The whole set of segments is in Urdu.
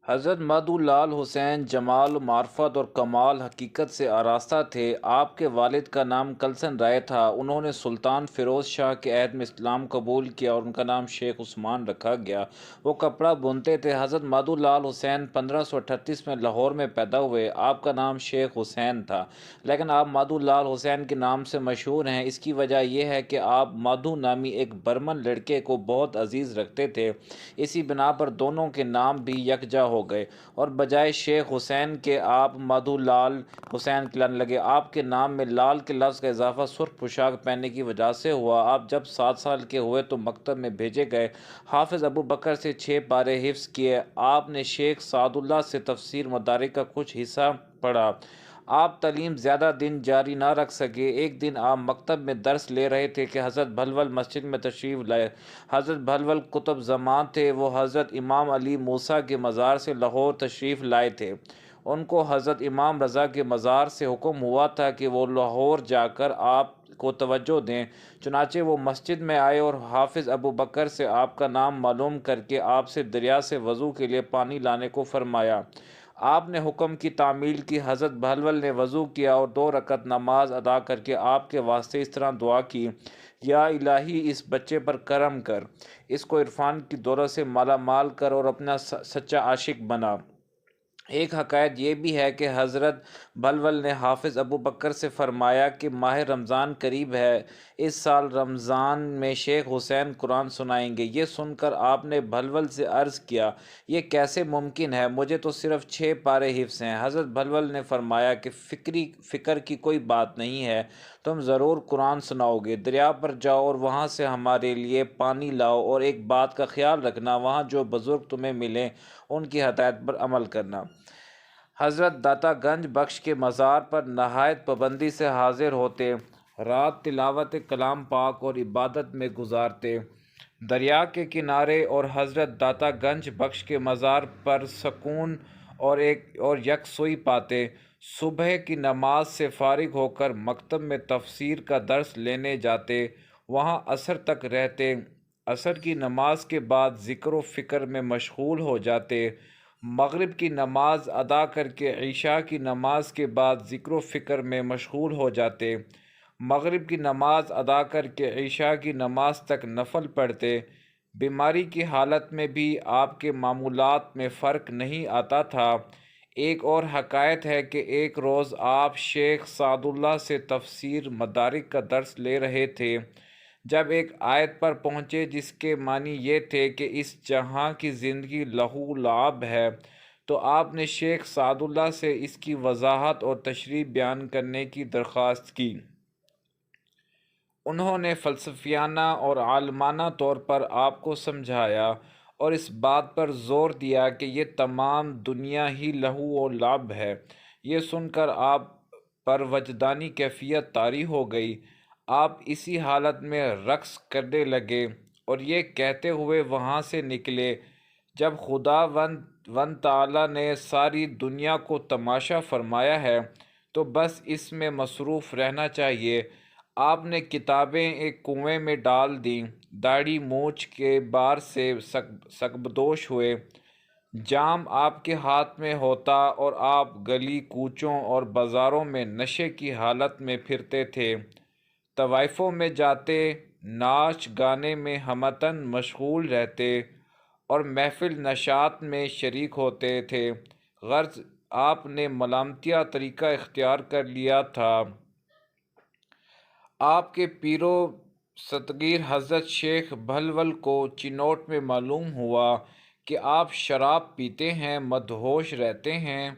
حضرت مدو لال حسین جمال و معرفت اور کمال حقیقت سے آراستہ تھے۔ آپ کے والد کا نام کلسن رائے تھا۔ انہوں نے سلطان فیروز شاہ کے عہد میں اسلام قبول کیا اور ان کا نام شیخ عثمان رکھا گیا۔ وہ کپڑا بنتے تھے۔ حضرت مدو لال حسین 1538 میں لاہور میں پیدا ہوئے۔ آپ کا نام شیخ حسین تھا، لیکن آپ مدو لال حسین کے نام سے مشہور ہیں۔ اس کی وجہ یہ ہے کہ آپ مدھو نامی ایک برمن لڑکے کو بہت عزیز رکھتے تھے۔ اسی بنا پر دونوں کے نام بھی یکجا ہو گئے اور بجائے شیخ حسین کے آپ مدھو لال حسین کہلانے لگے۔ آپ کے نام میں لال کے لفظ کا اضافہ سرخ پوشاک پہننے کی وجہ سے ہوا۔ آپ جب 7 سال کے ہوئے تو مکتب میں بھیجے گئے۔ حافظ ابو بکر سے 6 پارے حفظ کیے۔ آپ نے شیخ سعد اللہ سے تفسیر مدارک کا کچھ حصہ پڑھا۔ آپ تعلیم زیادہ دن جاری نہ رکھ سکے۔ ایک دن آپ مکتب میں درس لے رہے تھے کہ حضرت بھلول مسجد میں تشریف لائے۔ حضرت بھلول کتب زمان تھے۔ وہ حضرت امام علی موسیٰ کے مزار سے لاہور تشریف لائے تھے۔ ان کو حضرت امام رضا کے مزار سے حکم ہوا تھا کہ وہ لاہور جا کر آپ کو توجہ دیں۔ چنانچہ وہ مسجد میں آئے اور حافظ ابو بکر سے آپ کا نام معلوم کر کے آپ سے دریا سے وضو کے لیے پانی لانے کو فرمایا۔ آپ نے حکم کی تعمیل کی۔ حضرت بھلول نے وضو کیا اور 2 رکعت نماز ادا کر کے آپ کے واسطے اس طرح دعا کی: یا الہی، اس بچے پر کرم کر، اس کو عرفان کی دولت سے مالا مال کر اور اپنا سچا عاشق بنا۔ ایک حکایت یہ بھی ہے کہ حضرت بھلول نے حافظ ابو بکر سے فرمایا کہ ماہ رمضان قریب ہے، اس سال رمضان میں شیخ حسین قرآن سنائیں گے۔ یہ سن کر آپ نے بھلول سے عرض کیا، یہ کیسے ممکن ہے؟ مجھے تو صرف 6 پارے حفظ ہیں۔ حضرت بھلول نے فرمایا کہ فکر کی کوئی بات نہیں ہے، تم ضرور قرآن سناؤ گے۔ دریا پر جاؤ اور وہاں سے ہمارے لیے پانی لاؤ، اور ایک بات کا خیال رکھنا، وہاں جو بزرگ تمہیں ملیں ان کی ہدایت پر عمل کرنا۔ حضرت داتا گنج بخش کے مزار پر نہایت پابندی سے حاضر ہوتے، رات تلاوت کلام پاک اور عبادت میں گزارتے، دریا کے کنارے اور حضرت داتا گنج بخش کے مزار پر سکون اور یکسوئی پاتے۔ صبح کی نماز سے فارغ ہو کر مکتب میں تفسیر کا درس لینے جاتے، وہاں عصر تک رہتے۔ عصر کی نماز کے بعد ذکر و فکر میں مشغول ہو جاتے۔ مغرب کی نماز ادا کر کے عشاء کی نماز کے بعد ذکر و فکر میں مشغول ہو جاتے۔ مغرب کی نماز ادا کر کے عشاء کی نماز تک نفل پڑھتے۔ بیماری کی حالت میں بھی آپ کے معمولات میں فرق نہیں آتا تھا۔ ایک اور حکایت ہے کہ ایک روز آپ شیخ سعد اللہ سے تفسیر مدارک کا درس لے رہے تھے، جب ایک آیت پر پہنچے جس کے معنی یہ تھے کہ اس جہاں کی زندگی لہو لعب ہے، تو آپ نے شیخ سعد اللہ سے اس کی وضاحت اور تشریح بیان کرنے کی درخواست کی۔ انہوں نے فلسفیانہ اور عالمانہ طور پر آپ کو سمجھایا اور اس بات پر زور دیا کہ یہ تمام دنیا ہی لہو و لعب ہے۔ یہ سن کر آپ پر وجدانی کیفیت طاری ہو گئی۔ آپ اسی حالت میں رقص کرنے لگے اور یہ کہتے ہوئے وہاں سے نکلے، جب خداوند تعالیٰ نے ساری دنیا کو تماشا فرمایا ہے تو بس اس میں مصروف رہنا چاہیے۔ آپ نے کتابیں ایک کنویں میں ڈال دیں، داڑھی مونچھ کے بار سے سگبدوش ہوئے، جام آپ کے ہاتھ میں ہوتا اور آپ گلی کوچوں اور بازاروں میں نشے کی حالت میں پھرتے تھے، طوائفوں میں جاتے، ناچ گانے میں ہمتاً مشغول رہتے اور محفل نشاط میں شریک ہوتے تھے۔ غرض آپ نے ملامتیہ طریقہ اختیار کر لیا تھا۔ آپ کے پیر و صدگیر حضرت شیخ بھلول کو چنوٹ میں معلوم ہوا کہ آپ شراب پیتے ہیں، مدہوش رہتے ہیں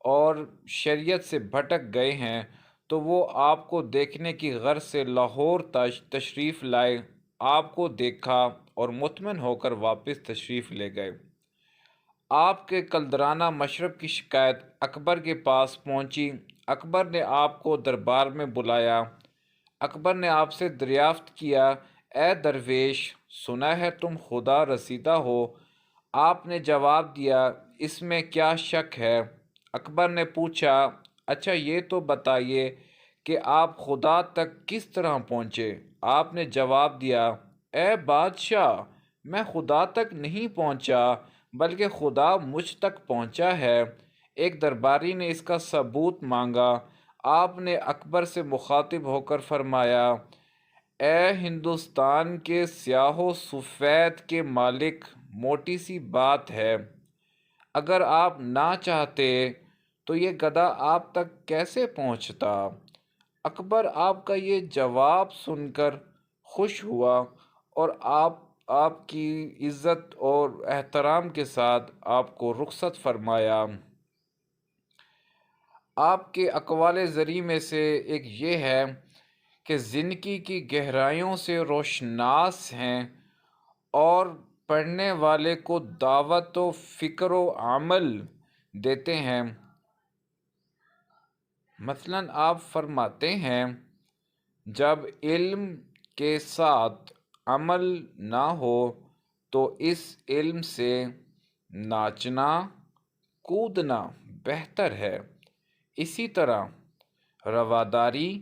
اور شریعت سے بھٹک گئے ہیں، تو وہ آپ کو دیکھنے کی غرض سے لاہور تشریف لائے۔ آپ کو دیکھا اور مطمئن ہو کر واپس تشریف لے گئے۔ آپ کے قلدرانہ مشرب کی شکایت اکبر کے پاس پہنچی۔ اکبر نے آپ کو دربار میں بلایا۔ اکبر نے آپ سے دریافت کیا، اے درویش، سنا ہے تم خدا رسیدہ ہو؟ آپ نے جواب دیا، اس میں کیا شک ہے؟ اکبر نے پوچھا، اچھا یہ تو بتائیے کہ آپ خدا تک کس طرح پہنچے؟ آپ نے جواب دیا، اے بادشاہ، میں خدا تک نہیں پہنچا، بلکہ خدا مجھ تک پہنچا ہے۔ ایک درباری نے اس کا ثبوت مانگا۔ آپ نے اکبر سے مخاطب ہو کر فرمایا، اے ہندوستان کے سیاہ و سفید کے مالک، موٹی سی بات ہے، اگر آپ نہ چاہتے تو یہ گدھا آپ تک کیسے پہنچتا؟ اکبر آپ کا یہ جواب سن کر خوش ہوا اور آپ کی عزت اور احترام کے ساتھ آپ کو رخصت فرمایا۔ آپ کے اقوال زرعی میں سے ایک یہ ہے کہ زندگی کی گہرائیوں سے روشناس ہیں اور پڑھنے والے کو دعوت و فکر و عمل دیتے ہیں۔ مثلاً آپ فرماتے ہیں، جب علم کے ساتھ عمل نہ ہو تو اس علم سے ناچنا کودنا بہتر ہے۔ اسی طرح رواداری،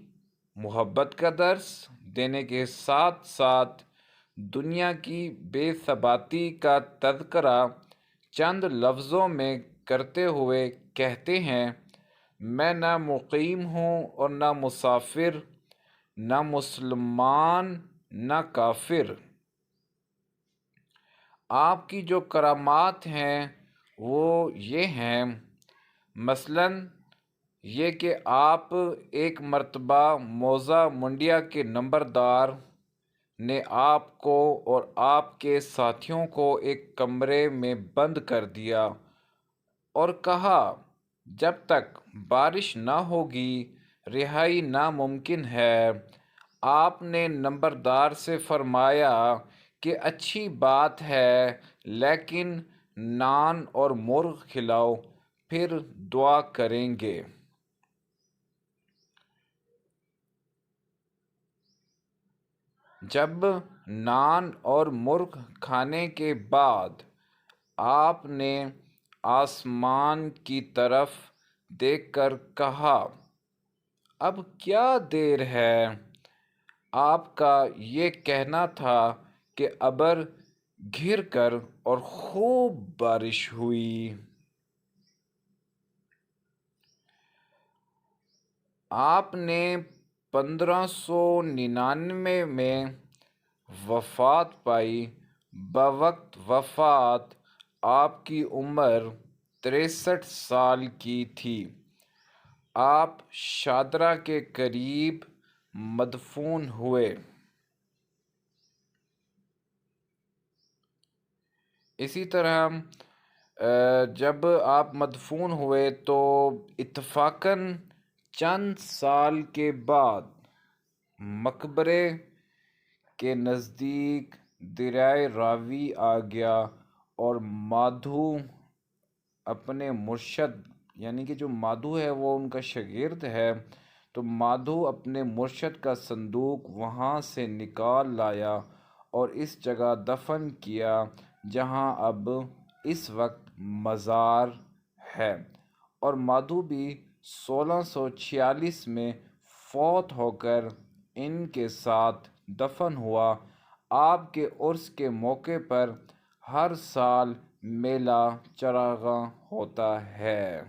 محبت کا درس دینے کے ساتھ ساتھ دنیا کی بے ثباتی کا تذکرہ چند لفظوں میں کرتے ہوئے کہتے ہیں، میں نہ مقیم ہوں اور نہ مسافر، نہ مسلمان نہ کافر۔ آپ کی جو کرامات ہیں وہ یہ ہیں، مثلاً یہ کہ آپ ایک مرتبہ موزہ منڈیا کے نمبردار نے آپ کو اور آپ کے ساتھیوں کو ایک کمرے میں بند کر دیا اور کہا، جب تک بارش نہ ہوگی رہائی ناممکن ہے۔ آپ نے نمبردار سے فرمایا کہ اچھی بات ہے، لیکن نان اور مرغ کھلاؤ، پھر دعا کریں گے۔ جب نان اور مرغ کھانے کے بعد آپ نے آسمان کی طرف دیکھ کر کہا، اب کیا دیر ہے؟ آپ کا یہ کہنا تھا کہ ابر گھر کر اور خوب بارش ہوئی۔ آپ نے 1599 میں وفات پائی۔ بوقت وفات آپ کی عمر 63 سال کی تھی۔ آپ شادرہ کے قریب مدفون ہوئے۔ اسی طرح جب آپ مدفون ہوئے تو اتفاقاً چند سال کے بعد مقبرے کے نزدیک دریائے راوی آ گیا اور مادھو اپنے مرشد، یعنی کہ جو مادھو ہے وہ ان کا شاگرد ہے، تو مادھو اپنے مرشد کا صندوق وہاں سے نکال لایا اور اس جگہ دفن کیا جہاں اب اس وقت مزار ہے، اور مادھو بھی 1646 میں فوت ہو کر ان کے ساتھ دفن ہوا۔ آپ کے عرس کے موقع پر ہر سال میلہ چراغاں ہوتا ہے۔